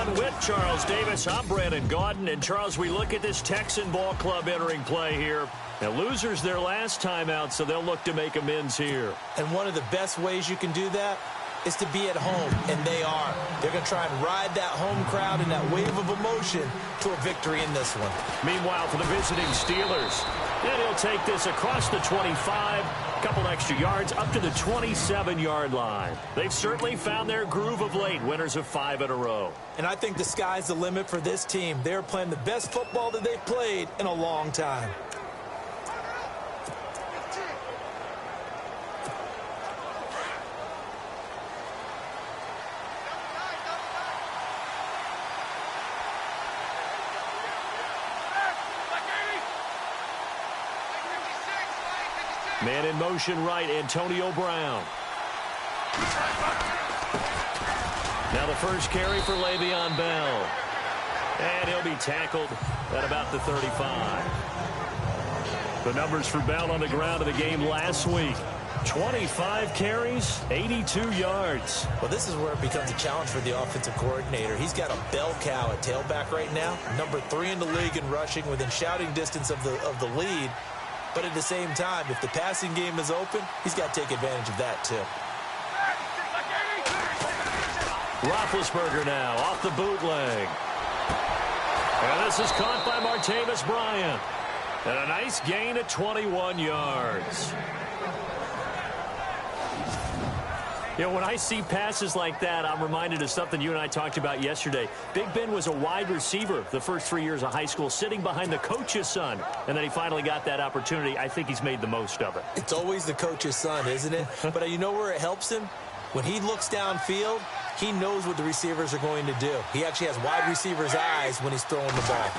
on with Charles Davis. I'm Brandon Gaudin. And, Charles, we look at this Texan ball club entering play here. Now, losers their last time out, so they'll look to make amends here. And one of the best ways you can do that is to be at home, and they are. They're going to try and ride that home crowd and that wave of emotion to a victory in this one. Meanwhile, for the visiting Steelers, and he'll take this across the 25, a couple extra yards up to the 27-yard line. They've certainly found their groove of late, winners of 5 in a row. And I think the sky's the limit for this team. They're playing the best football that they've played in a long time. Man in motion right, Antonio Brown. Now the first carry for Le'Veon Bell. And he'll be tackled at about the 35. The numbers for Bell on the ground of the game last week. 25 carries, 82 yards. Well, this is where it becomes a challenge for the offensive coordinator. He's got a bell cow at tailback right now. Number 3 in the league in rushing, within shouting distance of the lead. But at the same time, if the passing game is open, he's got to take advantage of that, too. Roethlisberger now off the bootleg. And this is caught by Martavis Bryant. And a nice gain of 21 yards. You know, when I see passes like that, I'm reminded of something you and I talked about yesterday. Big Ben was a wide receiver the first 3 years of high school, sitting behind the coach's son. And then he finally got that opportunity. I think he's made the most of it. It's always the coach's son, isn't it? But you know where it helps him? When he looks downfield, he knows what the receivers are going to do. He actually has wide receivers' eyes when he's throwing the ball.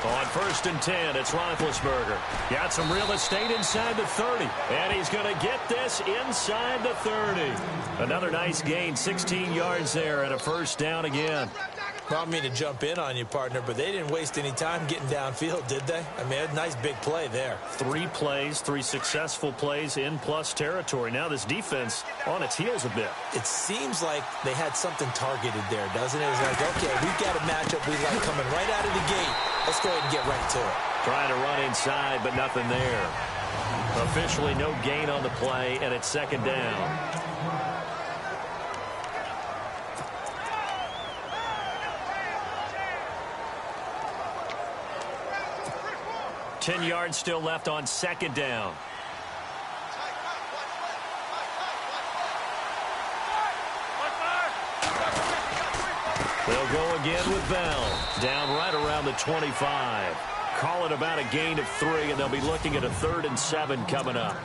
On 1st and 10, it's Roethlisberger. Got some real estate inside the 30. And he's going to get this inside the 30. Another nice gain, 16 yards there, and a first down again. Well, I don't mean to jump in on you, partner, but they didn't waste any time getting downfield, did they? I mean, a nice big play there. 3 plays, 3 successful plays in plus territory. Now this defense on its heels a bit. It seems like they had something targeted there, doesn't it? It's like, okay, we've got a matchup we like coming right out of the gate. Let's go ahead and get right to it. Trying to run inside, but nothing there. Officially no gain on the play, and it's 2nd down. 10 yards still left on 2nd down. They'll go again with Bell. Down right around the 25. Call it about a gain of 3, and they'll be looking at a 3rd and 7 coming up.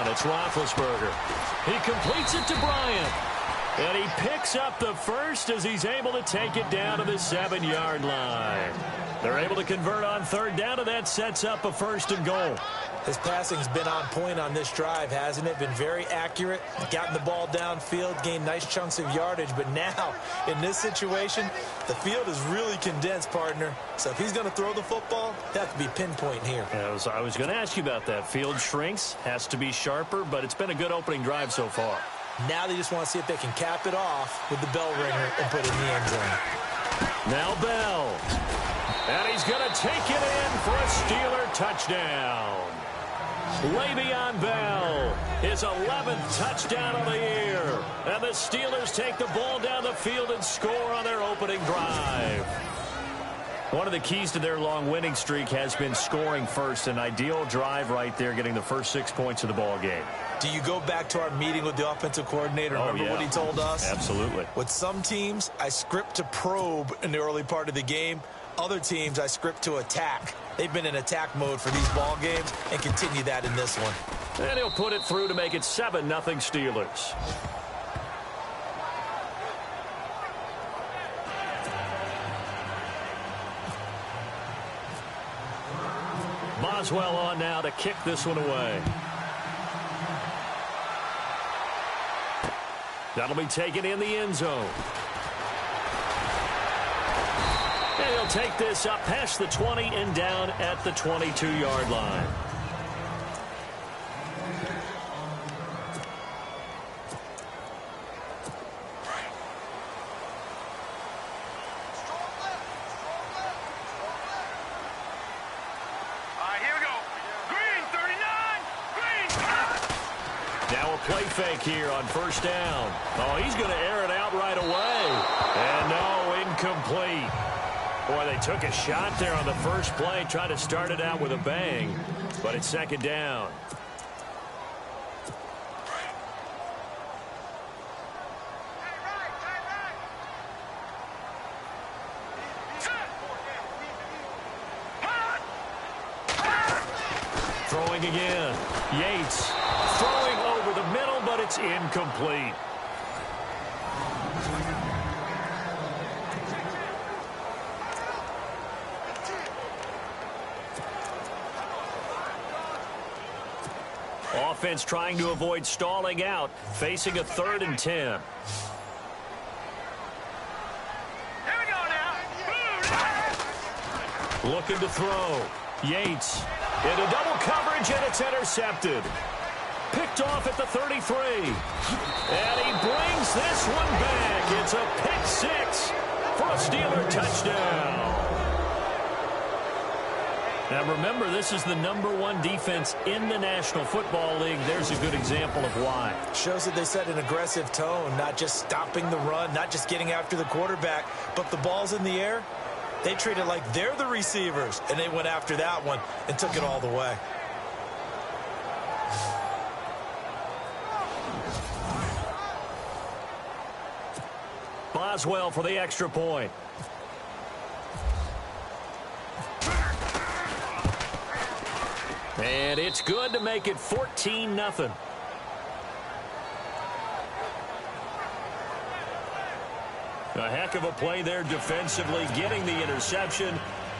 It's Roethlisberger. He completes it to Bryant. And he picks up the first as he's able to take it down to the 7-yard line. They're able to convert on 3rd down, and that sets up a 1st and goal. His passing's been on point on this drive, hasn't it? Been very accurate. Gotten the ball downfield, gained nice chunks of yardage. But now, in this situation, the field is really condensed, partner. So if he's going to throw the football, that have to be pinpoint here. Yeah, I was going to ask you about that. Field shrinks, has to be sharper, but it's been a good opening drive so far. Now they just want to see if they can cap it off with the bell ringer and put it in the end zone. Now Bell. And he's going to take it in for a Steeler touchdown. Le'Veon Bell, his 11th touchdown of the year. And the Steelers take the ball down the field and score on their opening drive. One of the keys to their long winning streak has been scoring first. An ideal drive right there, getting the first 6 points of the ball game. Do you go back to our meeting with the offensive coordinator? Remember what he told us? Absolutely. With some teams, I script to probe in the early part of the game. Other teams, I script to attack. They've been in attack mode for these ball games and continue that in this one. And he'll put it through to make it 7-0 Steelers. Boswell on now to kick this one away. That'll be taken in the end zone. And he'll take this up past the 20 and down at the 22-yard line. Play fake here on first down. Oh, he's going to air it out right away. And no, incomplete. Boy, they took a shot there on the first play, tried to start it out with a bang, but it's second down. Throwing again. Yates throwing over the middle, but it's incomplete. Offense trying to avoid stalling out, facing a 3rd and 10. Here we go now. Looking to throw. Yates into double coverage, and it's intercepted. Picked off at the 33. And he brings this one back. It's a pick 6 for a Steeler touchdown. Now remember, this is the #1 defense in the National Football League. There's a good example of why. Shows that they set an aggressive tone, not just stopping the run, not just getting after the quarterback, but the ball's in the air. They treat it like they're the receivers, and they went after that one and took it all the way. Boswell for the extra point. And it's good to make it 14-0. A heck of a play there defensively, getting the interception,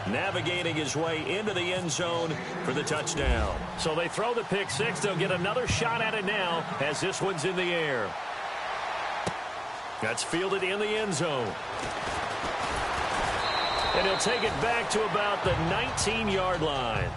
navigating his way into the end zone for the touchdown. So they throw the pick 6. They'll get another shot at it now as this one's in the air. That's fielded in the end zone. And he'll take it back to about the 19-yard line.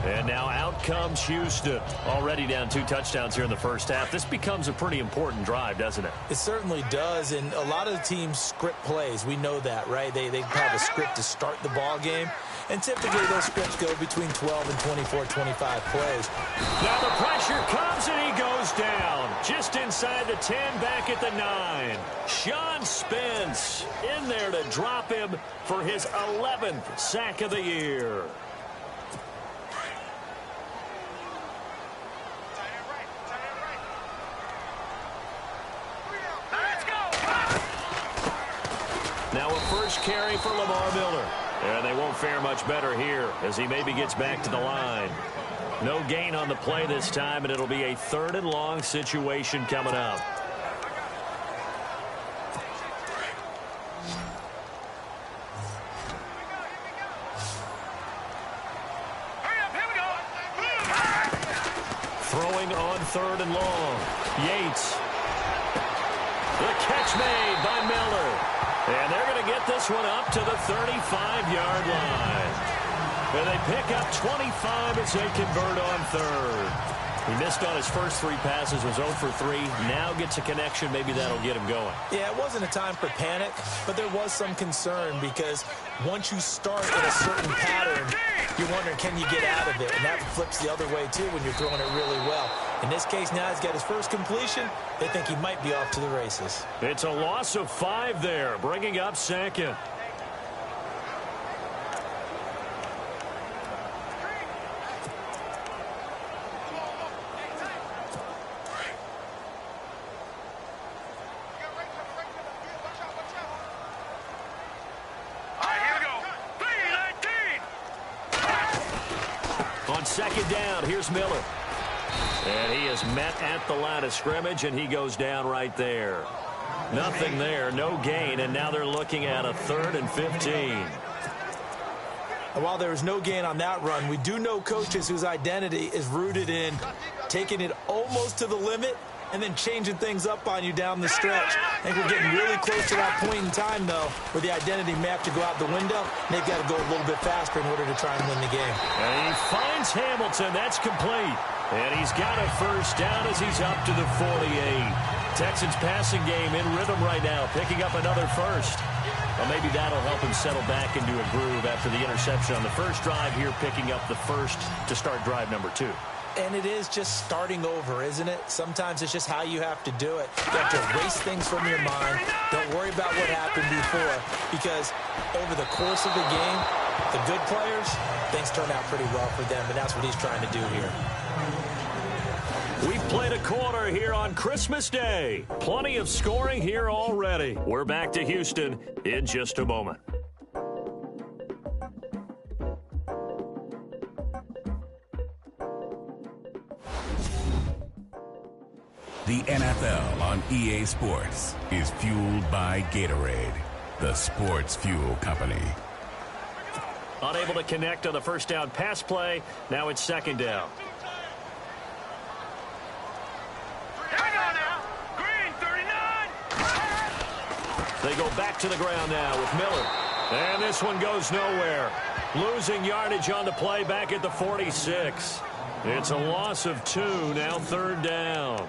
And now out comes Houston. Already down 2 touchdowns here in the first half. This becomes a pretty important drive, doesn't it? It certainly does, and a lot of the teams script plays. We know that, right? They have a script to start the ball game, and typically those scripts go between 12 and 24, 25 plays. Now the pressure comes, and he goes down. Just inside the 10, back at the 9. Sean Spence in there to drop him for his 11th sack of the year. Now a first carry for Lamar Miller. And they won't fare much better here as he maybe gets back to the line. No gain on the play this time, and it'll be a 3rd and long situation coming up. Throwing on 3rd and long. Yates. The catch made by Miller. And they're going to get this one up to the 35-yard line. And they pick up 25 as they convert on 3rd. He missed on his first 3 passes, was 0 for 3. Now gets a connection. Maybe that'll get him going. Yeah, it wasn't a time for panic, but there was some concern because once you start in a certain pattern, you're wondering, can you get out of it? And that flips the other way, too, when you're throwing it really well. In this case, now he's got his first completion. They think he might be off to the races. It's a loss of 5 there, bringing up 2nd. On 2nd down, here's Miller. And he is met at the line of scrimmage, and he goes down right there. Nothing there, no gain, and now they're looking at a 3rd and 15. And while there was no gain on that run, we do know coaches whose identity is rooted in taking it almost to the limit and then changing things up on you down the stretch. I think we're getting really close to that point in time, though, where the identity may have to go out the window, and they've got to go a little bit faster in order to try and win the game. And he finds Hamilton. That's complete. And he's got a first down as he's up to the 48. Texans passing game in rhythm right now, picking up another first. Well, maybe that'll help him settle back into a groove after the interception on the first drive here, picking up the first to start drive number 2. And it is just starting over, isn't it? Sometimes it's just how you have to do it. You have to erase things from your mind. Don't worry about what happened before, because over the course of the game, the good players, things turn out pretty well for them, and that's what he's trying to do here. We've played a quarter here on Christmas Day. Plenty of scoring here already. We're back to Houston in just a moment. The NFL on EA Sports is fueled by Gatorade, the sports fuel company. Unable to connect on the first down pass play. Now it's second down. Here we go now. Green, 39. They go back to the ground now with Miller. And this one goes nowhere. Losing yardage on the play back at the 46. It's a loss of 2, now third down.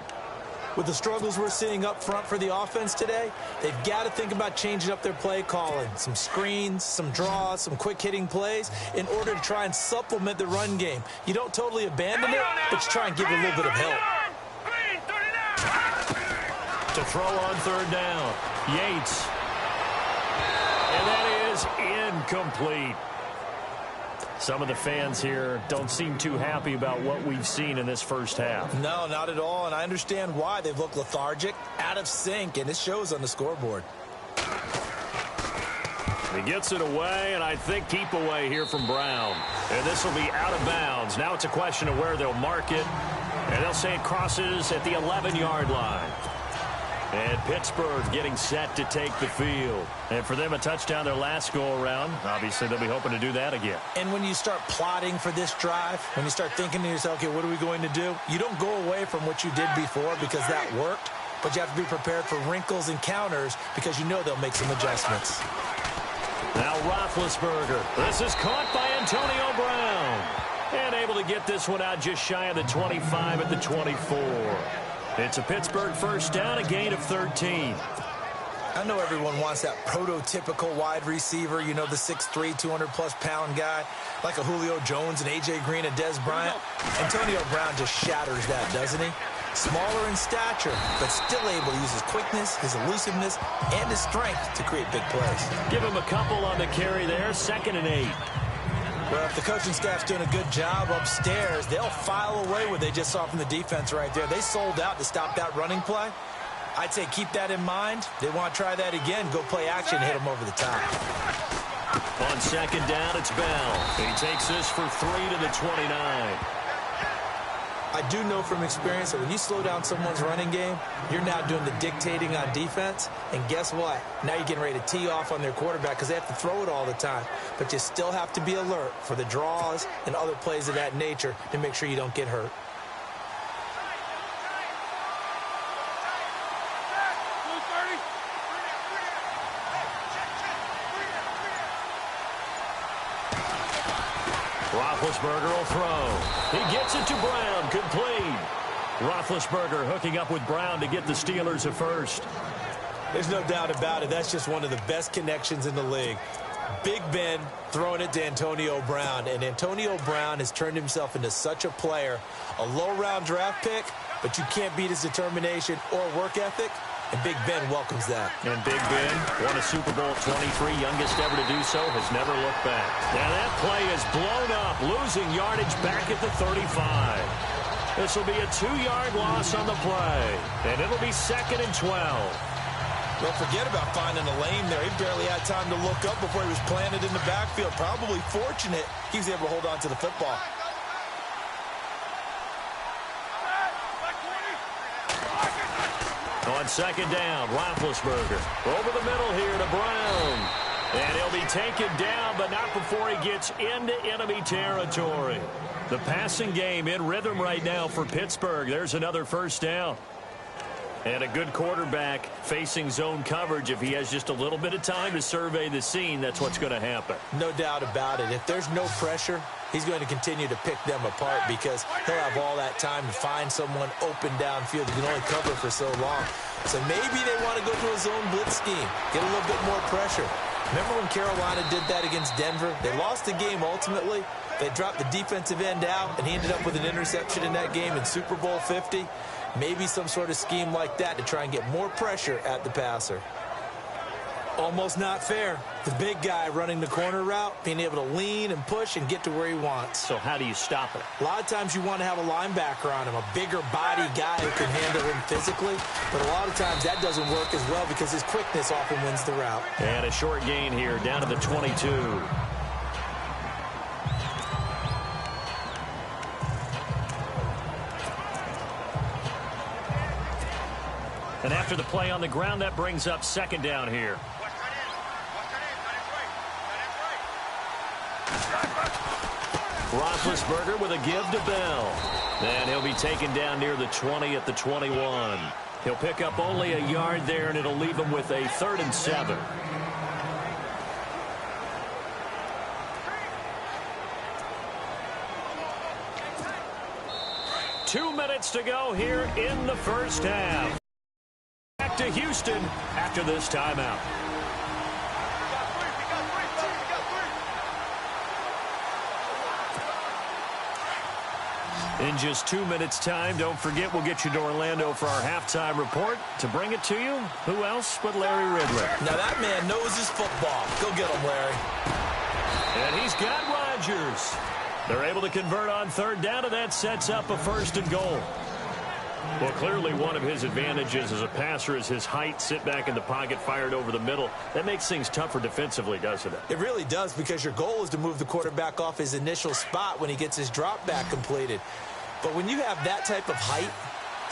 With the struggles we're seeing up front for the offense today, they've got to think about changing up their play calling. Some screens, some draws, some quick-hitting plays in order to try and supplement the run game. You don't totally abandon it, but you try and give it a little bit of help. Green, 39. To throw on third down, Yates. And that is incomplete. Some of the fans here don't seem too happy about what we've seen in this first half. No, not at all, and I understand why. They've looked lethargic, out of sync, and it shows on the scoreboard. He gets it away, and I think keep away here from Brown. And this will be out of bounds. Now it's a question of where they'll mark it, and they'll say it crosses at the 11-yard line. And Pittsburgh getting set to take the field. And for them, a touchdown their last go-around. Obviously, they'll be hoping to do that again. And when you start plotting for this drive, when you start thinking to yourself, okay, what are we going to do? You don't go away from what you did before because that worked, but you have to be prepared for wrinkles and counters because you know they'll make some adjustments. Now Roethlisberger. This is caught by Antonio Brown. And able to get this one out just shy of the 25 at the 24. It's a Pittsburgh first down, a gain of 13. I know everyone wants that prototypical wide receiver, you know, the 6'3", 200-plus pound guy, like a Julio Jones and A.J. Green and Dez Bryant. Antonio Brown just shatters that, doesn't he? Smaller in stature, but still able to use his quickness, his elusiveness, and his strength to create big plays. Give him a couple on the carry there, 2nd and 8. Well, if the coaching staff's doing a good job upstairs, they'll file away what they just saw from the defense right there. They sold out to stop that running play. I'd say keep that in mind. They want to try that again, go play action, hit them over the top. On second down, it's Bell. He takes this for 3 to the 29. I do know from experience that when you slow down someone's running game, you're now doing the dictating on defense. And guess what? Now you're getting ready to tee off on their quarterback because they have to throw it all the time. But you still have to be alert for the draws and other plays of that nature to make sure you don't get hurt. Roethlisberger will throw. He gets it to Brown, complete. Roethlisberger hooking up with Brown to get the Steelers a first. There's no doubt about it. That's just one of the best connections in the league. Big Ben throwing it to Antonio Brown, and Antonio Brown has turned himself into such a player. A low-round draft pick, but you can't beat his determination or work ethic, and Big Ben welcomes that. And Big Ben won a Super Bowl 23, youngest ever to do so, has never looked back. Now that play is blown up, losing yardage back at the 35. This will be a 2-yard loss on the play, and it'll be 2nd and 12. Well, forget about finding a lane there. He barely had time to look up before he was planted in the backfield. Probably fortunate he was able to hold on to the football. On second down, Roethlisberger over the middle here to Brown. And he'll be taken down, but not before he gets into enemy territory. The passing game in rhythm right now for Pittsburgh. There's another first down. And a good quarterback facing zone coverage. If he has just a little bit of time to survey the scene, that's what's going to happen. No doubt about it. If there's no pressure, he's going to continue to pick them apart because he'll have all that time to find someone open downfield. He can only cover for so long. So maybe they want to go to a zone blitz scheme, get a little bit more pressure. Remember when Carolina did that against Denver? They lost the game ultimately. They dropped the defensive end out, and he ended up with an interception in that game in Super Bowl 50. Maybe some sort of scheme like that to try and get more pressure at the passer. Almost not fair. The big guy running the corner route, being able to lean and push and get to where he wants. So how do you stop it? A lot of times you want to have a linebacker on him, a bigger body guy who can handle him physically. But a lot of times that doesn't work as well because his quickness often wins the route. And a short gain here down to the 22. And after the play on the ground, that brings up second down here. Roethlisberger with a give to Bell. And he'll be taken down near the 20 at the 21. He'll pick up only a yard there, and it'll leave him with a 3rd and 7. Two minutes to go here in the first half. Back to Houston after this timeout. In just 2 minutes' time, don't forget we'll get you to Orlando for our halftime report. To bring it to you, who else but Larry Ridley? Now that man knows his football. Go get him, Larry. And he's got Rodgers. They're able to convert on 3rd down, and that sets up a 1st and goal. Well, clearly one of his advantages as a passer is his height. Sit back in the pocket, fired over the middle. That makes things tougher defensively, doesn't it? It really does, because your goal is to move the quarterback off his initial spot when he gets his drop back completed. But when you have that type of height,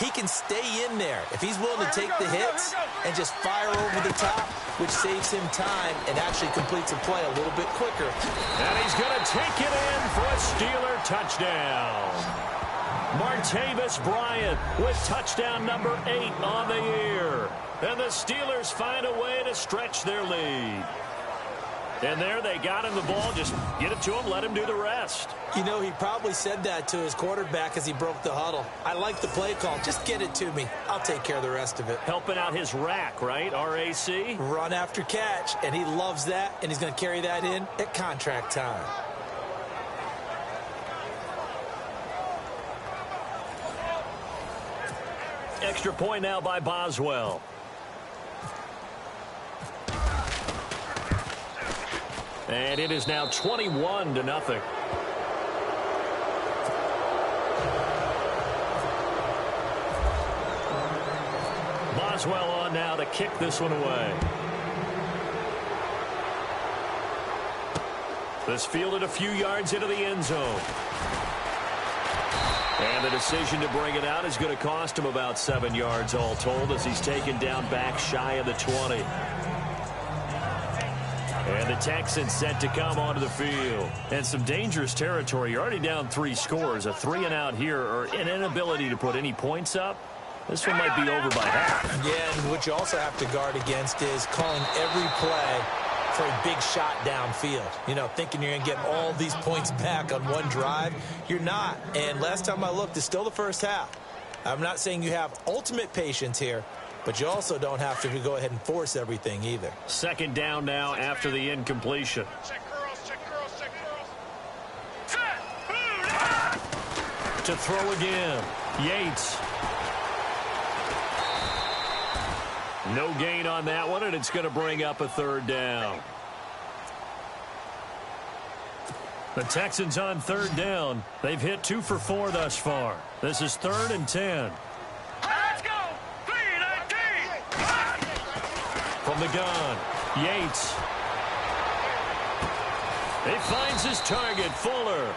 he can stay in there if he's willing to take the hits and just fire over the top, which saves him time and actually completes a play a little bit quicker. And he's going to take it in for a Steeler touchdown. Martavis Bryant with touchdown number 8 on the year. And the Steelers find a way to stretch their lead. And there they got him the ball. Just get it to him, let him do the rest. You know, he probably said that to his quarterback as he broke the huddle. I like the play call. Just get it to me. I'll take care of the rest of it. Helping out his rack, right? RAC? Run after catch, and he loves that, and he's going to carry that in at contract time. Extra point now by Boswell. And it is now 21-0. Boswell on now to kick this one away. This fielded a few yards into the end zone. And the decision to bring it out is going to cost him about 7 yards all told, as he's taken down back shy of the 20. And the Texans set to come onto the field. And some dangerous territory. You're already down 3 scores. A 3-and-out here, or an inability to put any points up. This one might be over by half. Yeah, and what you also have to guard against is calling every play for a big shot downfield. You know, thinking you're going to get all these points back on one drive. You're not. And last time I looked, it's still the first half. I'm not saying you have ultimate patience here, but you also don't have to go ahead and force everything either. Second down now after the incompletion. Check girls, check girls, check girls. To throw again. Yates. No gain on that one, and it's going to bring up a 3rd down. The Texans on 3rd down. They've hit 2 for 4 thus far. This is 3rd and 10. Let's go. 3-19. From the gun, Yates. He finds his target, Fuller.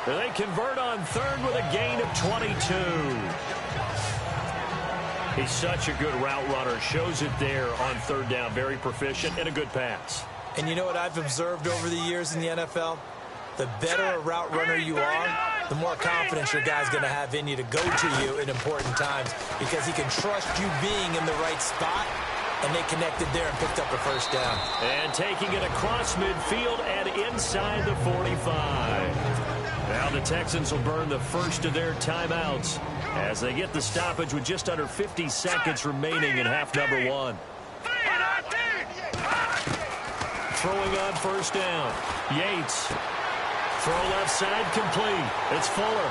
They convert on 3rd with a gain of 22. He's such a good route runner. Shows it there on 3rd down. Very proficient and a good pass. And you know what I've observed over the years in the NFL? The better a route runner you are, the more confidence your guy's going to have in you to go to you in important times because he can trust you being in the right spot, and they connected there and picked up a first down. And taking it across midfield and inside the 45. Now the Texans will burn the first of their timeouts as they get the stoppage with just under 50 seconds remaining in half number 1. Throwing on first down. Yates. Throw left side complete. It's Fuller.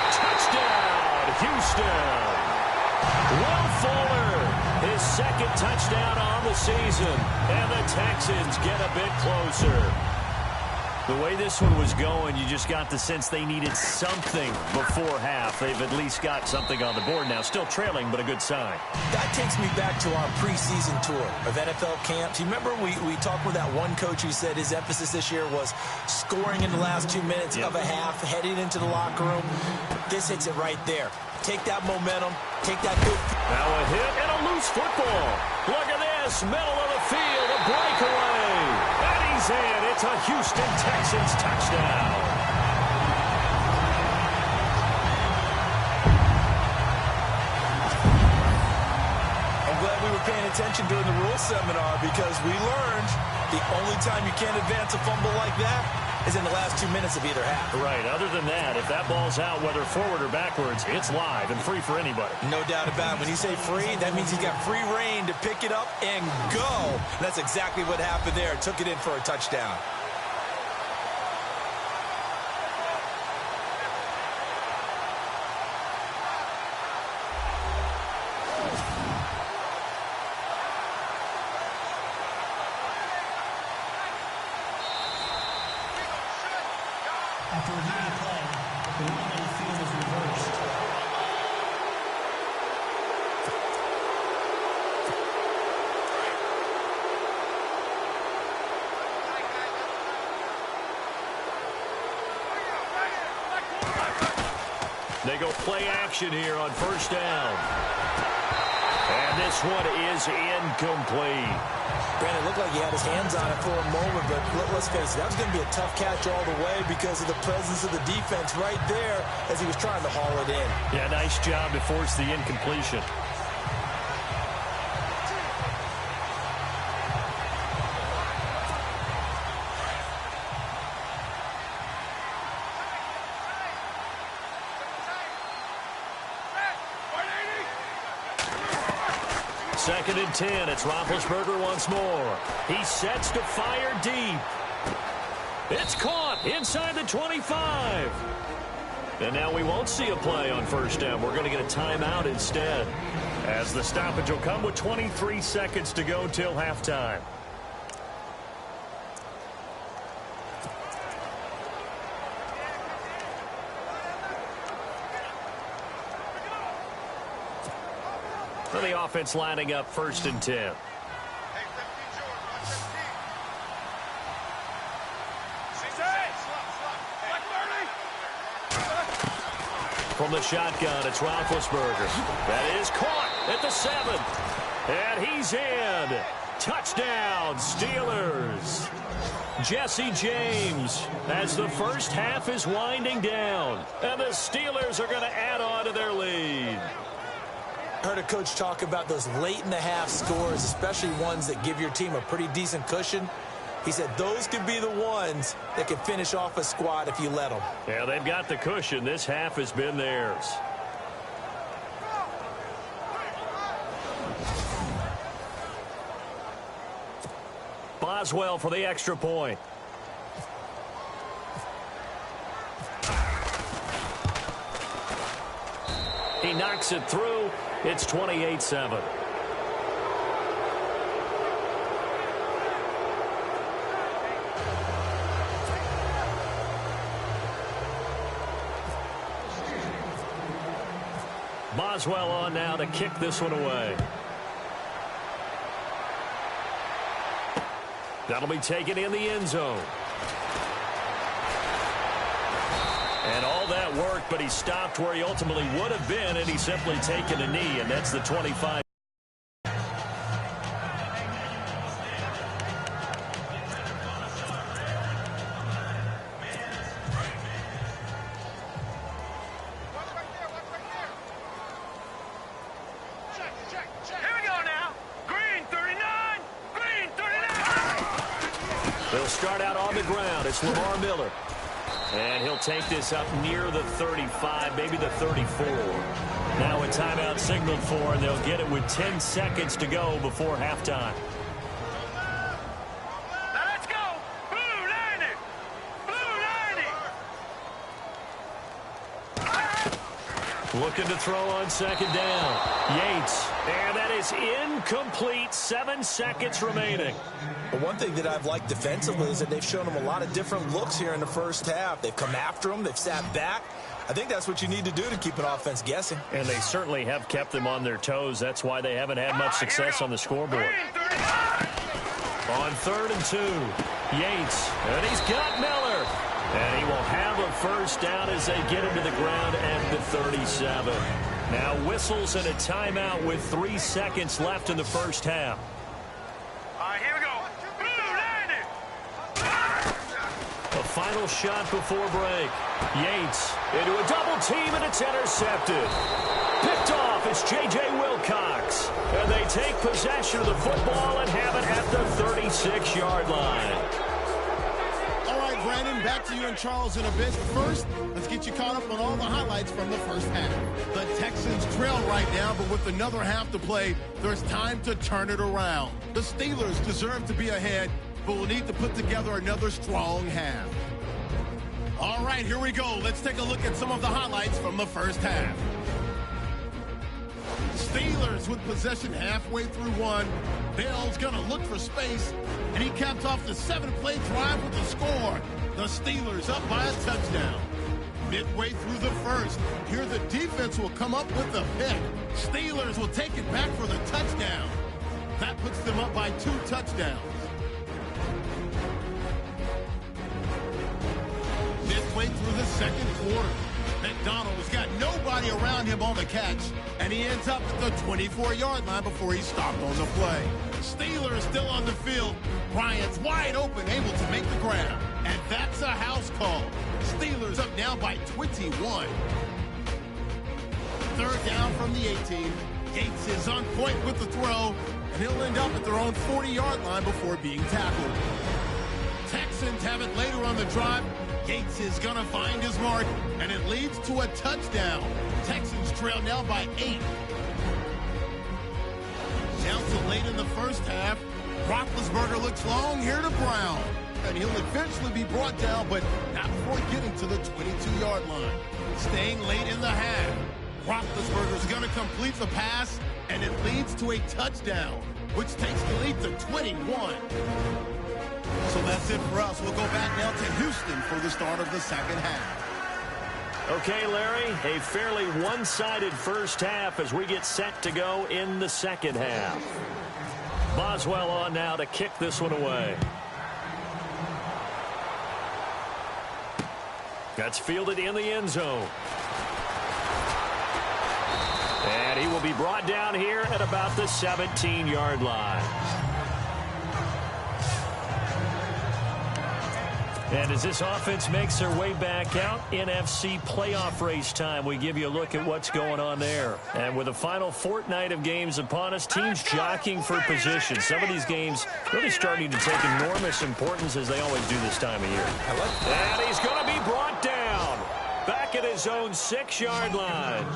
Touchdown, Houston. Will Fuller, his second touchdown on the season. And the Texans get a bit closer. The way this one was going, you just got the sense they needed something before half. They've at least got something on the board now. Still trailing, but a good sign. That takes me back to our preseason tour of NFL camps. You remember we talked with that one coach who said his emphasis this year was scoring in the last 2 minutes of a half, heading into the locker room. This hits it right there. Take that momentum. Take that good. Now a hit and a loose football. Look at this. Middle of the field. A breakaway. And he's in. It's a Houston Texans touchdown. I'm glad we were paying attention during the rules seminar because we learned the only time you can't advance a fumble like that is in the last 2 minutes of either half. Right. Other than that, if that ball's out, whether forward or backwards, it's live and free for anybody. No doubt about it. When you say free, that means he's got free reign to pick it up and go. And that's exactly what happened there. Took it in for a touchdown. After reviewing the play, the rule on the field is reversed. They go play action here on first down. And this one is incomplete. Brandon, it looked like he had his hands on it for a moment, but let's face it, that was going to be a tough catch all the way because of the presence of the defense right there as he was trying to haul it in. Yeah, nice job to force the incompletion. Second and 10. It's Roethlisberger once more. He sets to fire deep. It's caught inside the 25. And now we won't see a play on first down. We're going to get a timeout instead, as the stoppage will come with 23 seconds to go till halftime. For the offense lining up first and 10. From the shotgun, it's Roethlisberger. That is caught at the 7. And he's in. Touchdown, Steelers. Jesse James as the first half is winding down. And the Steelers are going to add on to their lead. I heard a coach talk about those late-in-the-half scores, especially ones that give your team a pretty decent cushion. He said those could be the ones that can finish off a squad if you let them. Yeah, they've got the cushion. This half has been theirs. Boswell for the extra point. He knocks it through. It's 28-7. Boswell on now to kick this one away. That'll be taken in the end zone. And all that work, but he stopped where he ultimately would have been, and he's simply taken a knee, and that's the 25. start out on the ground. It's Lamar Miller. And he'll take this up near the 35, maybe the 34. Now a timeout signaled for, and they'll get it with 10 seconds to go before halftime. Let's go! Blue 90! Blue 90! Looking to throw on second down. Yates. And that is incomplete. 7 seconds remaining. But one thing that I've liked defensively is that they've shown them a lot of different looks here in the first half. They've come after them. They've sat back. I think that's what you need to do to keep an offense guessing. And they certainly have kept them on their toes. That's why they haven't had much success on the scoreboard. On 3rd and 2, Yates. And he's got Miller. And he will have a first down as they get him to the ground at the 37. Now whistles and a timeout with 3 seconds left in the first half. All right, here we go. A final shot before break. Yates into a double team, and it's intercepted. Picked off, it's J.J. Wilcox. And they take possession of the football and have it at the 36-yard line. All right, Brandon, back to you and Charles in a bit. First, let's get you caught up on all the highlights from the first half. The Texans trail right now, but with another half to play, there's time to turn it around. The Steelers deserve to be ahead, but we'll need to put together another strong half. All right, here we go. Let's take a look at some of the highlights from the first half. Steelers with possession halfway through one. Bell's going to look for space, and he capped off the 7-play drive with a score. The Steelers up by a touchdown. Midway through the first, here the defense will come up with the pick. Steelers will take it back for the touchdown. That puts them up by 2 touchdowns. Midway through the second quarter, McDonald's got nobody around him on the catch, and he ends up at the 24-yard line before he stopped on the play. Steelers still on the field. Bryant's wide open, able to make the grab. And that's a house call. Steelers up now by 21. Third down from the 18. Yates is on point with the throw, and he'll end up at their own 40-yard line before being tackled. Texans have it later on the drive. Yates is going to find his mark, and it leads to a touchdown. Texans trail now by 8. Down to late in the first half. Roethlisberger looks long here to Brown, and he'll eventually be brought down, but not before getting to the 22-yard line. Staying late in the half. Roethlisberger's going to complete the pass, and it leads to a touchdown, which takes the lead to 21. So that's it for us. We'll go back now to Houston for the start of the second half. Okay, Larry, a fairly one-sided first half as we get set to go in the second half. Boswell on now to kick this one away. That's fielded in the end zone. And he will be brought down here at about the 17-yard line. And as this offense makes their way back out, NFC playoff race time, we give you a look at what's going on there. And with the final fortnight of games upon us, teams jockeying for position. Some of these games really starting to take enormous importance as they always do this time of year. And he's going to be brought down back at his own 6-yard line.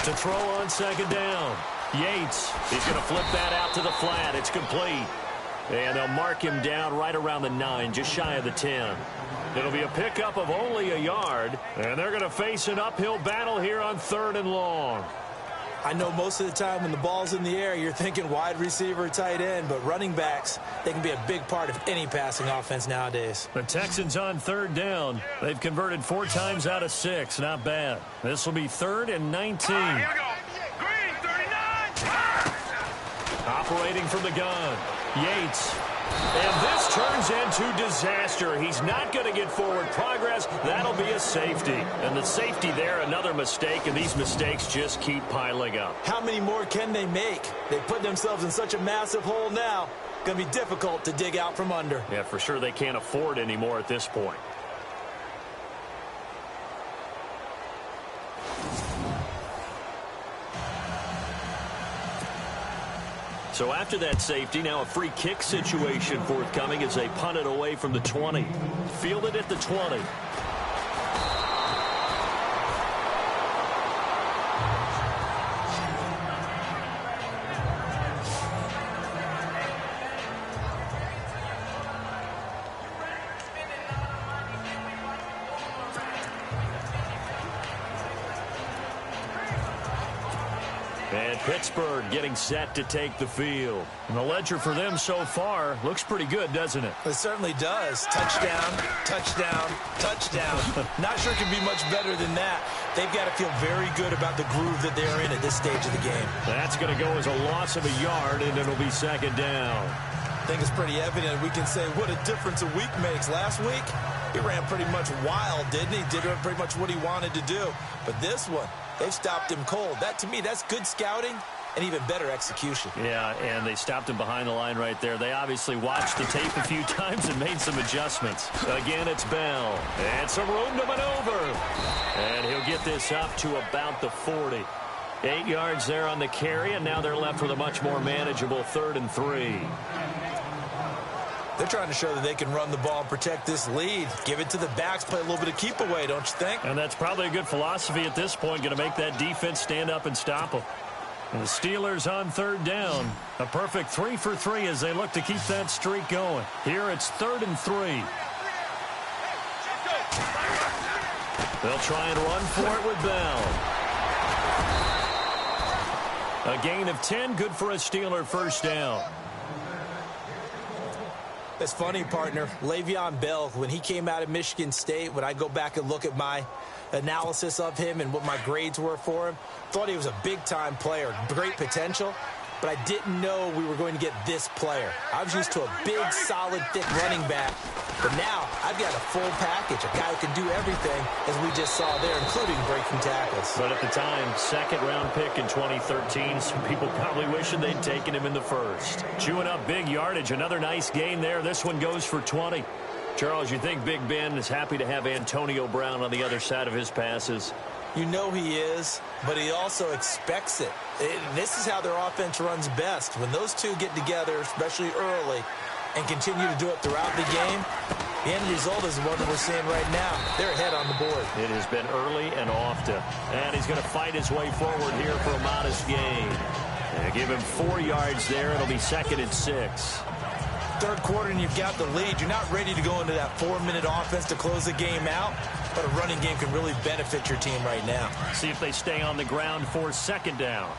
To throw on second down. Yates, he's going to flip that out to the flat. It's complete. And they'll mark him down right around the 9, just shy of the 10. It'll be a pickup of only a yard, and they're going to face an uphill battle here on 3rd and long. I know most of the time when the ball's in the air, you're thinking wide receiver, tight end, but running backs, they can be a big part of any passing offense nowadays. The Texans on 3rd down. They've converted 4 times out of 6. Not bad. This will be 3rd and 19. Here we go. Green, 39. Operating from the gun. Yates And this turns into disaster. He's not going to get forward progress. That'll be a safety. And the safety there, another mistake, and these mistakes just keep piling up. How many more can they make? They put themselves in such a massive hole now. Going to be difficult to dig out from under. Yeah, for sure they can't afford anymore at this point. So after that safety, now a free kick situation forthcoming as they punt it away from the 20. Fielded at the 20. And Pittsburgh getting set to take the field. And the ledger for them so far looks pretty good, doesn't it? It certainly does. Touchdown, touchdown, touchdown. Not sure it can be much better than that. They've got to feel very good about the groove that they're in at this stage of the game. That's going to go as a loss of a yard, and it'll be second down. I think it's pretty evident. We can say what a difference a week makes. Last week, he ran pretty much wild, didn't he? Did pretty much what he wanted to do. But this one, they've stopped him cold. That, to me, that's good scouting and even better execution. Yeah, and they stopped him behind the line right there. They obviously watched the tape a few times and made some adjustments. Again, it's Bell. And some room to maneuver. And he'll get this up to about the 40. 8 yards there on the carry, and now they're left with a much more manageable 3rd and 3. They're trying to show that they can run the ball and protect this lead. Give it to the backs, play a little bit of keep away, don't you think? And that's probably a good philosophy at this point, going to make that defense stand up and stop them. And the Steelers on 3rd down. A perfect 3 for 3 as they look to keep that streak going. Here it's 3rd and 3. They'll try and run for it with Bell. A gain of 10, good for a Steeler first down. It's funny, partner. Le'Veon Bell, when he came out of Michigan State, when I go back and look at my analysis of him and what my grades were for him, thought he was a big-time player, great potential, but I didn't know we were going to get this player. I was used to a big, solid, thick running back, but now I've got a full package, a guy who can do everything, as we just saw there, including breaking tackles. But at the time, 2nd-round pick in 2013, some people probably wishing they'd taken him in the 1st. Chewing up big yardage, another nice gain there. This one goes for 20. Charles, you think Big Ben is happy to have Antonio Brown on the other side of his passes? You know he is, but he also expects it. This is how their offense runs best. When those two get together, especially early, and continue to do it throughout the game, the end result is the one that we're seeing right now. They're ahead on the board. It has been early and often. And he's going to fight his way forward here for a modest gain. And give him 4 yards there. It'll be 2nd and 6. 3rd quarter and you've got the lead. You're not ready to go into that 4-minute offense to close the game out, but a running game can really benefit your team right now. See if they stay on the ground for 2nd down.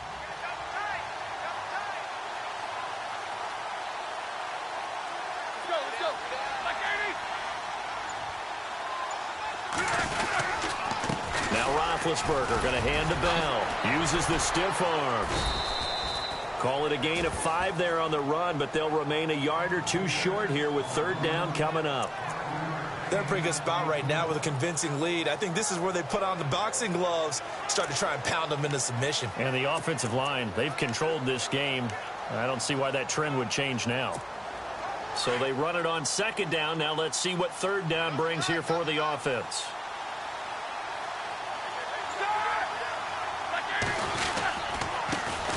Now Roethlisberger going to hand to Bell. Uses the stiff arm. Call it a gain of 5 there on the run, but they'll remain a yard or 2 short here with 3rd down coming up. They're in a pretty good spot right now with a convincing lead. I think this is where they put on the boxing gloves, start to try and pound them into submission. And the offensive line, they've controlled this game. I don't see why that trend would change now. So they run it on 2nd down. Now let's see what 3rd down brings here for the offense.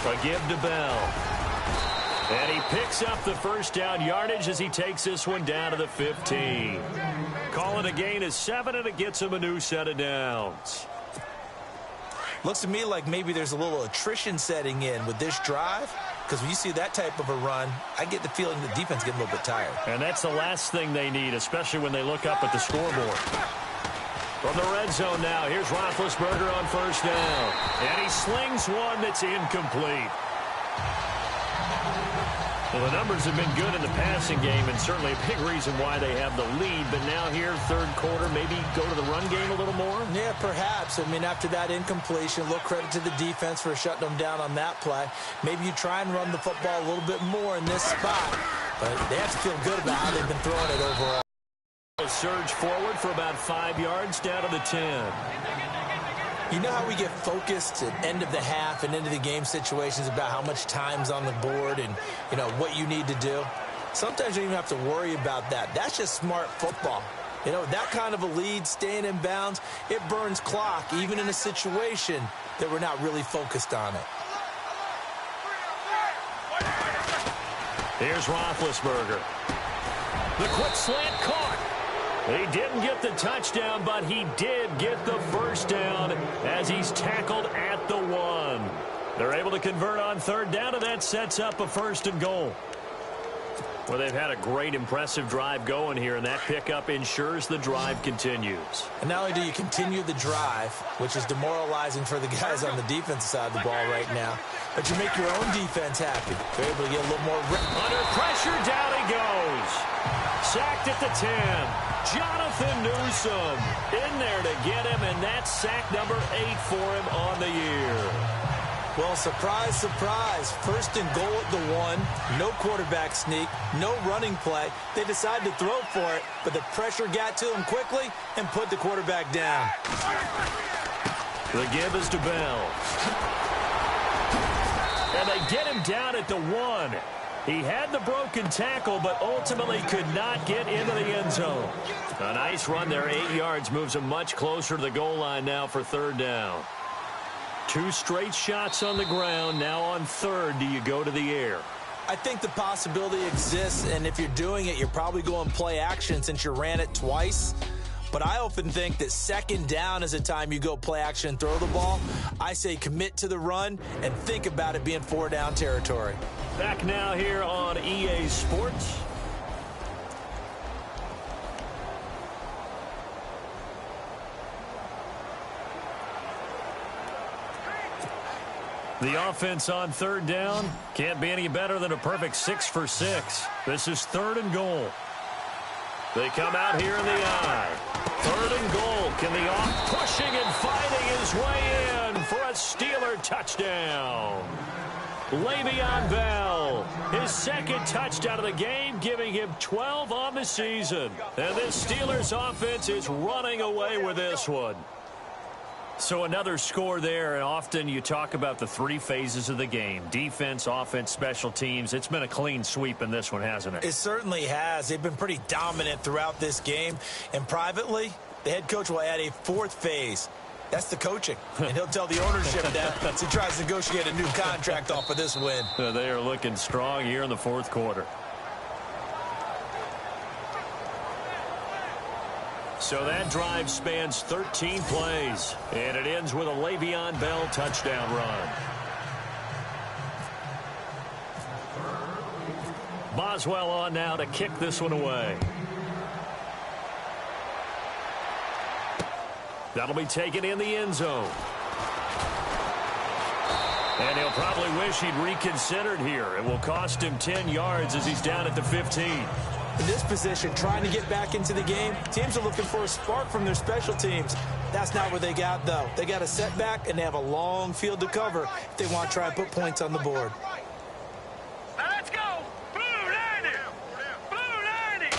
A give to Bell. And he picks up the 1st down yardage as he takes this one down to the 15. Call it a gain of 7, and it gets him a new set of downs. Looks to me like maybe there's a little attrition setting in with this drive, because when you see that type of a run, I get the feeling the defense getting a little bit tired. And that's the last thing they need, especially when they look up at the scoreboard. From the red zone now, here's Roethlisberger on 1st down. And he slings one that's incomplete. Well, the numbers have been good in the passing game, and certainly a big reason why they have the lead. But now here, 3rd quarter, maybe go to the run game a little more? Yeah, perhaps. I mean, after that incompletion, a little credit to the defense for shutting them down on that play. Maybe you try and run the football a little bit more in this spot. but they have to feel good about how they've been throwing it overall. A surge forward for about 5 yards down to the 10. You know how we get focused at end of the half and into the game situations about how much time's on the board and, you know, what you need to do? Sometimes you don't even have to worry about that. That's just smart football. You know, that kind of a lead, staying in bounds, it burns clock, even in a situation that we're not really focused on it. Here's Roethlisberger. The quick slant caught. He didn't get the touchdown, but he did get the first down as he's tackled at the 1. They're able to convert on third down, and that sets up a 1st and goal. Well, they've had a great, impressive drive going here, and that pickup ensures the drive continues. And not only do you continue the drive, which is demoralizing for the guys on the defensive side of the ball right now, but you make your own defense happy. They're able to get a little more... Under pressure, down he goes. Sacked at the 10. Jonathan Newsom in there to get him, and that's sack number 8 for him on the year. Well, surprise, surprise. 1st and goal at the 1. No quarterback sneak. No running play. They decided to throw for it, but the pressure got to him quickly and put the quarterback down. The give is to Bell. And they get him down at the 1. He had the broken tackle, but ultimately could not get into the end zone. A nice run there, 8 yards, moves him much closer to the goal line now for 3rd down. 2 straight shots on the ground. Now on 3rd, do you go to the air? I think the possibility exists, and if you're doing it, you're probably going play action since you ran it twice. But I often think that 2nd down is the time you go play action and throw the ball. I say commit to the run and think about it being 4-down territory. Back now here on EA Sports. The offense on 3rd down can't be any better than a perfect 6 for 6. This is 3rd and goal. They come out here in the eye. 3rd and goal. Can the off pushing and fighting his way in for a Steeler touchdown? Le'Veon Bell, his 2nd touchdown of the game, giving him 12 on the season. And this Steelers offense is running away with this one. So another score there, and often you talk about the 3 phases of the game. Defense, offense, special teams. It's been a clean sweep in this one, hasn't it? It certainly has. They've been pretty dominant throughout this game. And privately, the head coach will add a 4th phase. That's the coaching. And he'll tell the ownership that as he tries to negotiate a new contract off of this win. They are looking strong here in the 4th quarter. So that drive spans 13 plays, and it ends with a Le'Veon Bell touchdown run. Boswell on now to kick this one away. That'll be taken in the end zone. And he'll probably wish he'd reconsidered here. It will cost him 10 yards as he's down at the 15. In this position, trying to get back into the game, teams are looking for a spark from their special teams. That's not what they got, though. They got a setback, and they have a long field to cover if they want to try and put points on the board. Now let's go. Blue landing. Blue landing.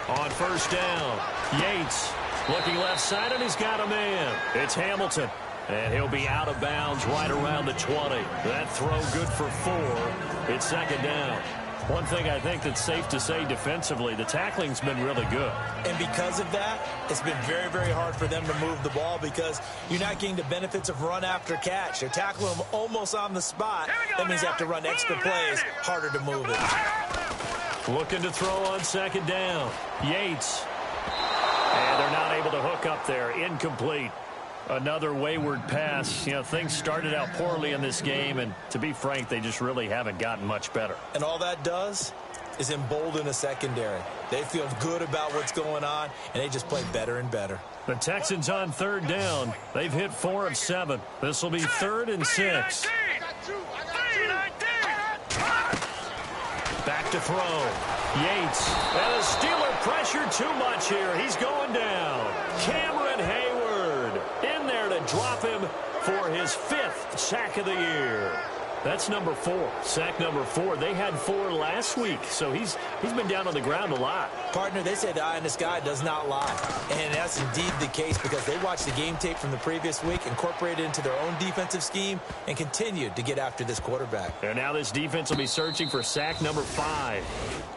On 1st down, Yates looking left side, and he's got a man. It's Hamilton, and he'll be out of bounds right around the 20. That throw good for 4. It's 2nd down. One thing I think that's safe to say defensively, the tackling's been really good. And because of that, it's been very, very hard for them to move the ball because you're not getting the benefits of run after catch. They're tackling them almost on the spot. That means they have to run extra plays, harder to move it. Looking to throw on 2nd down. Yates. And they're not able to hook up there. Incomplete. Another wayward pass. You know, things started out poorly in this game, and to be frank, they just really haven't gotten much better. And all that does is embolden a secondary. They feel good about what's going on, and they just play better and better. The Texans on 3rd down. They've hit 4 of 7. This will be 3rd and 6. Back to throw. Yates. And the Steeler pressure too much here. He's going down. Cameron Hayward in there to drop him for his 5th sack of the year. That's number 4. Sack number 4. They had 4 last week, so he's been down on the ground a lot. Partner, they say the eye in the sky does not lie. And that's indeed the case because they watched the game tape from the previous week, incorporated it into their own defensive scheme, and continued to get after this quarterback. And now this defense will be searching for sack number 5.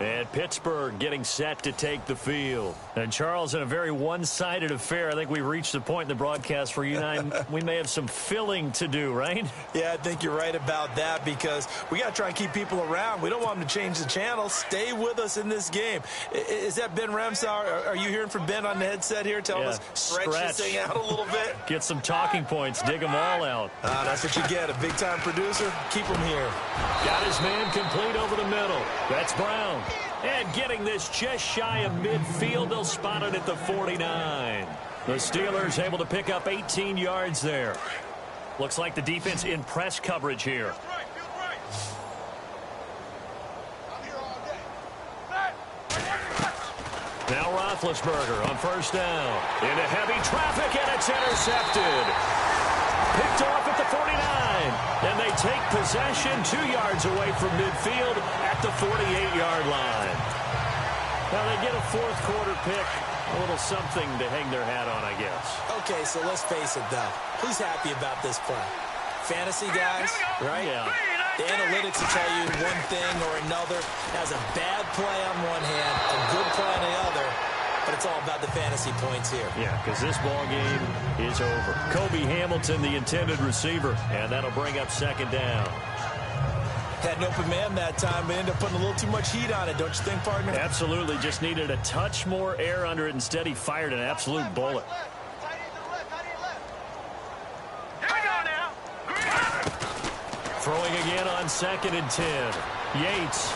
And Pittsburgh getting set to take the field. And Charles, in a very one-sided affair, I think we've reached the point in the broadcast where you and I, we may have some filling to do, right? Yeah, I think you're right about that because we got to try and keep people around. We don't want them to change the channel. Stay with us in this game. Is that Ben Ramsauer? Are you hearing from Ben on the headset here telling us stretch this thing out a little bit? Get some talking points. Dig them all out. That's what you get. A big-time producer. Keep them here. Got his man complete over the middle. That's Brown. And getting this just shy of midfield, they'll spot it at the 49. The Steelers able to pick up 18 yards there. Looks like the defense in press coverage here. Now Roethlisberger on first down. Into heavy traffic, and it's intercepted. Picked off at the 49. And they take possession 2 yards away from midfield at the 48-yard line. Now they get a fourth quarter pick. A little something to hang their hat on, I guess. Okay, so let's face it, though. Who's happy about this play? Fantasy guys, right? Yeah. The analytics will tell you one thing or another. Has a bad play on one hand, a good play on the other. But it's all about the fantasy points here. Yeah, because this ball game is over. Kobe Hamilton, the intended receiver, and that'll bring up second down. Had an open man that time, but ended up putting a little too much heat on it, don't you think, partner? Absolutely. Just needed a touch more air under it. Instead, he fired an absolute bullet. Throwing again on 2nd and 10. Yates.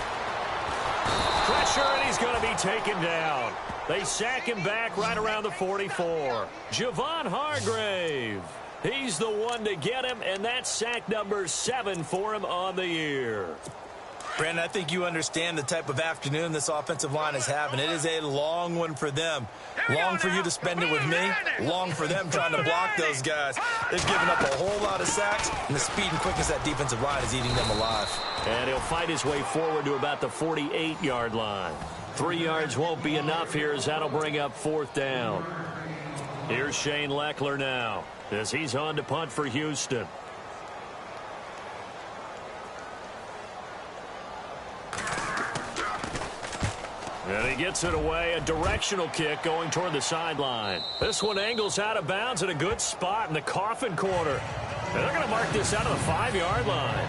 Pressure, and he's going to be taken down. They sack him back right around the 44. Javon Hargrave. He's the one to get him, and that's sack number 7 for him on the year. Brandon, I think you understand the type of afternoon this offensive line is having. It is a long one for them. Long for you to spend it with me. Long for them trying to block those guys. They've given up a whole lot of sacks, and the speed and quickness of that defensive line is eating them alive. And he'll fight his way forward to about the 48-yard line. 3 yards won't be enough here as that'll bring up 4th down. Here's Shane Leckler now as he's on to punt for Houston. And he gets it away, a directional kick going toward the sideline. This one angles out of bounds at a good spot in the coffin corner. And they're going to mark this out of the 5-yard line.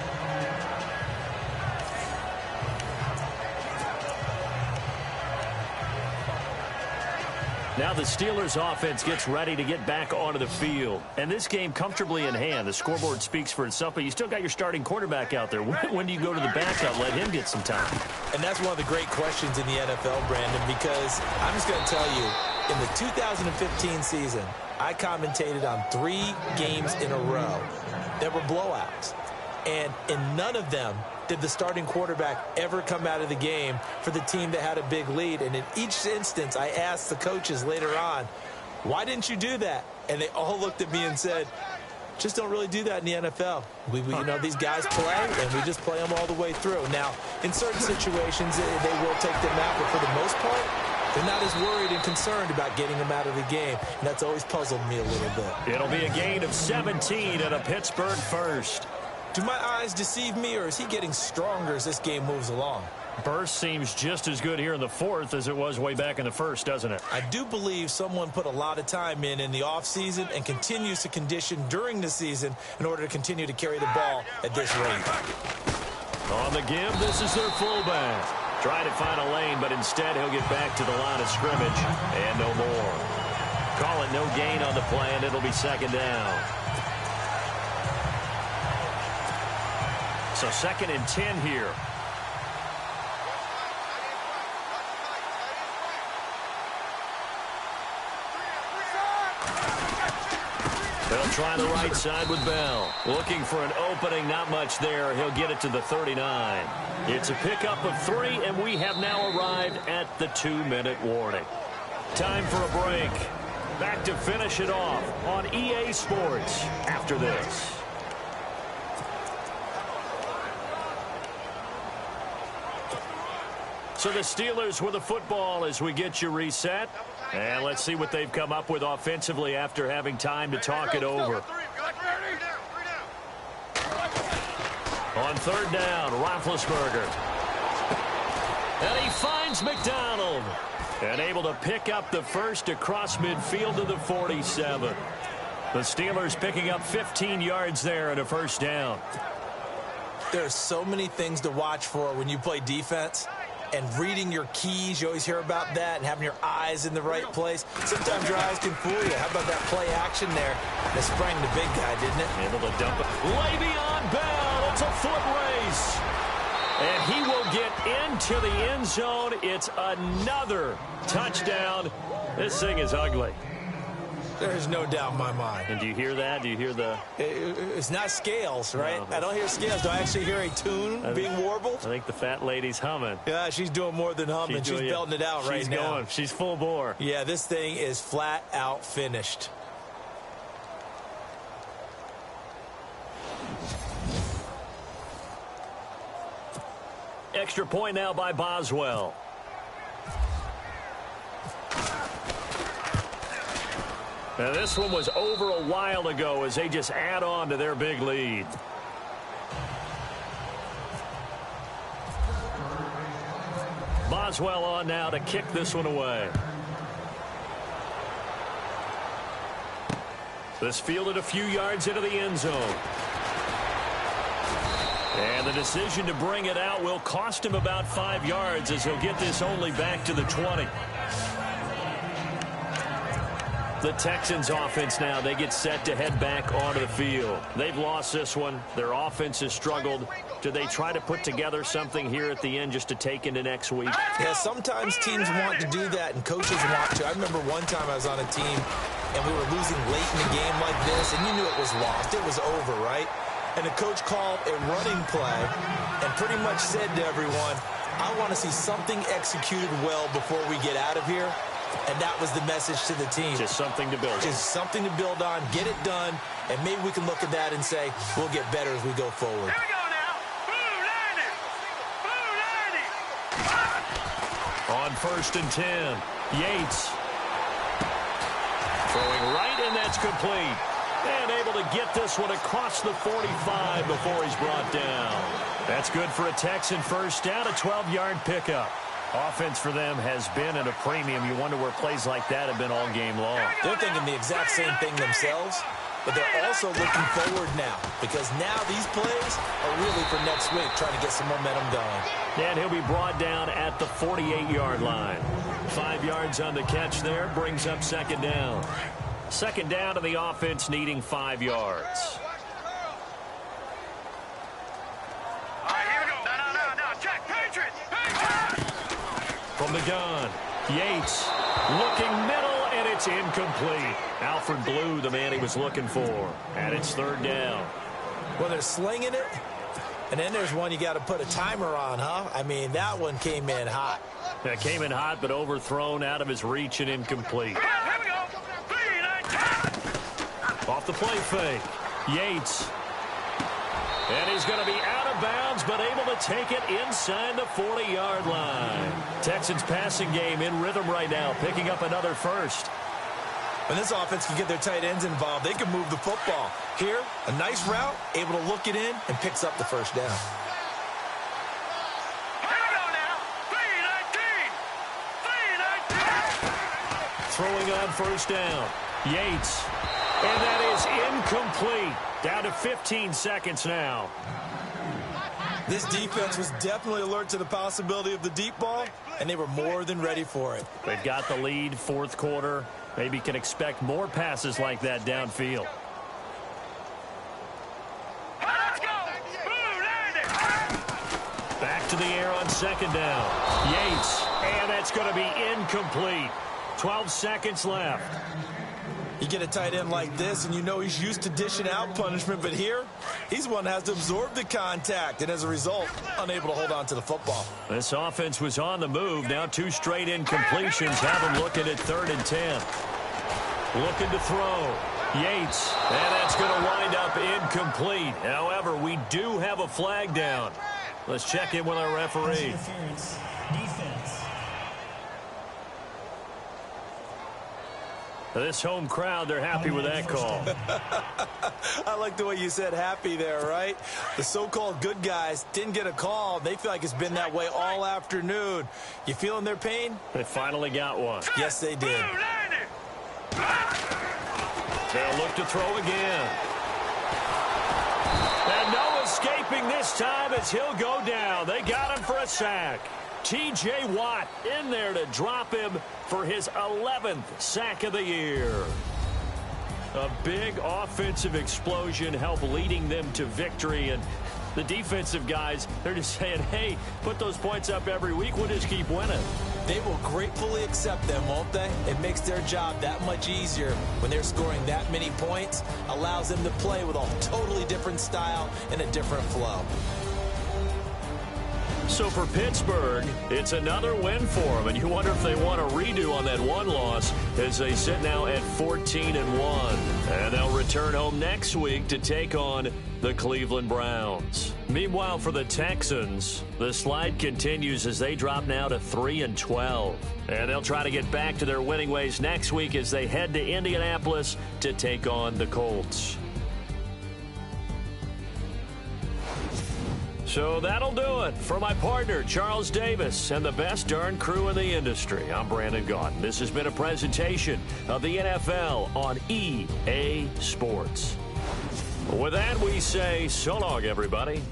Now the Steelers offense gets ready to get back onto the field. And this game comfortably in hand. The scoreboard speaks for itself, but you still got your starting quarterback out there. When do you go to the backup? Let him get some time. And that's one of the great questions in the NFL, Brandon, because I'm just going to tell you, in the 2015 season, I commentated on 3 games in a row that were blowouts. And in none of them did the starting quarterback ever come out of the game for the team that had a big lead. And in each instance, I asked the coaches later on, why didn't you do that? And they all looked at me and said, just don't really do that in the NFL. We you know, these guys play, and we just play them all the way through. Now, in certain situations, they will take them out, but for the most part, they're not as worried and concerned about getting them out of the game. And that's always puzzled me a little bit. It'll be a gain of 17 and a Pittsburgh first. Do my eyes deceive me, or is he getting stronger as this game moves along? Burst seems just as good here in the 4th as it was way back in the 1st, doesn't it? I do believe someone put a lot of time in the offseason and continues to condition during the season in order to continue to carry the ball at this rate. On the give, this is their fullback. Trying to find a lane, but instead he'll get back to the line of scrimmage and no more. Call it no gain on the play, and it'll be 2nd down. So 2nd and 10 here. They'll try the right side with Bell. Looking for an opening, not much there. He'll get it to the 39. It's a pickup of 3, and we have now arrived at the 2-minute warning. Time for a break. Back to finish it off on EA Sports after this. So the Steelers with the football as we get you reset. And let's see what they've come up with offensively after having time to talk it over. On third down, Roethlisberger. And he finds McDonald. And able to pick up the first across midfield to the 47. The Steelers picking up 15 yards there and a first down. There are so many things to watch for when you play defense. And reading your keys, you always hear about that, and having your eyes in the right place. Sometimes your eyes can fool you. How about that play action there? That sprang the big guy, didn't it? Able to dump it. Le'Veon Bell. It's a foot race. And he will get into the end zone. It's another touchdown. This thing is ugly. There's no doubt in my mind. And do you hear that? Do you hear the... It's not scales, right? No, I don't hear scales. Do I actually hear a tune being warbled? I think the fat lady's humming. Yeah, she's doing more than humming. She's belting it out right now. She's going. She's full bore. Yeah, this thing is flat out finished. Extra point now by Boswell. Now this one was over a while ago as they just add on to their big lead. Boswell on now to kick this one away. This fielded a few yards into the end zone. And the decision to bring it out will cost him about 5 yards as he'll get this only back to the 20. The Texans offense now, they get set to head back onto the field. They've lost this one. Their offense has struggled. Do they try to put together something here at the end just to take into next week? Yeah, sometimes teams want to do that and coaches want to. I remember one time I was on a team and we were losing late in the game like this, and you knew it was lost. It was over, right? And the coach called a running play and pretty much said to everyone, I want to see something executed well before we get out of here. And that was the message to the team. Just something to build on. Just something to build on, get it done, and maybe we can look at that and say, we'll get better as we go forward. Here we go now. On 1st and 10, Yates. Throwing right, and that's complete. And able to get this one across the 45 before he's brought down. That's good for a Texan first down, a 12-yard pickup. Offense for them has been at a premium. You wonder where plays like that have been all game long. They're thinking the exact same thing themselves, but they're also looking forward now because now these plays are really for next week, trying to get some momentum going. And he'll be brought down at the 48-yard line. 5 yards on the catch there, brings up 2nd down. 2nd down to the offense needing 5 yards. All right, here we go. No. Check. Patriots. From the gun, Yates looking middle, and it's incomplete. Alfred Blue, the man he was looking for. And it's 3rd down. Well, they're slinging it, and then there's one you got to put a timer on, huh? I mean, that one came in hot. That came in hot, but overthrown out of his reach and incomplete. Here we go. Off the play fake, Yates. And he's going to be out of bounds, but able to take it inside the 40-yard line. Texans passing game in rhythm right now, picking up another first. When this offense can get their tight ends involved, they can move the football. Here, a nice route, able to look it in, and picks up the first down. Here we go now. 3-19. Throwing on 1st down, Yates. And that is incomplete. Down to 15 seconds now. This defense was definitely alert to the possibility of the deep ball, and they were more than ready for it. They've got the lead, 4th quarter. Maybe can expect more passes like that downfield. Let's go. Back to the air on 2nd down. Yates, and that's going to be incomplete. 12 seconds left. You get a tight end like this, and you know he's used to dishing out punishment, but here, he's one that has to absorb the contact, and as a result, unable to hold on to the football. This offense was on the move. Now 2 straight incompletions have him looking at 3rd and 10. Looking to throw. Yates. And that's going to wind up incomplete. However, we do have a flag down. Let's check in with our referee. Interference. Defense. This home crowd, they're happy with that call. I like the way you said happy there, right? The so-called good guys didn't get a call. They feel like it's been that way all afternoon. You feeling their pain? They finally got one. Yes, they did. They'll look to throw again. And no escaping this time as he'll go down. They got him for a sack. T.J. Watt in there to drop him for his 11th sack of the year. A big offensive explosion helped leading them to victory. And the defensive guys, they're just saying, hey, put those points up every week. We'll just keep winning. They will gratefully accept them, won't they? It makes their job that much easier when they're scoring that many points. Allows them to play with a totally different style and a different flow. So for Pittsburgh, it's another win for them. And you wonder if they want a redo on that one loss as they sit now at 14-1. And they'll return home next week to take on the Cleveland Browns. Meanwhile, for the Texans, the slide continues as they drop now to 3-12. And they'll try to get back to their winning ways next week as they head to Indianapolis to take on the Colts. So that'll do it. For my partner, Charles Davis, and the best darn crew in the industry, I'm Brandon Gaudin. This has been a presentation of the NFL on EA Sports. With that, we say so long, everybody.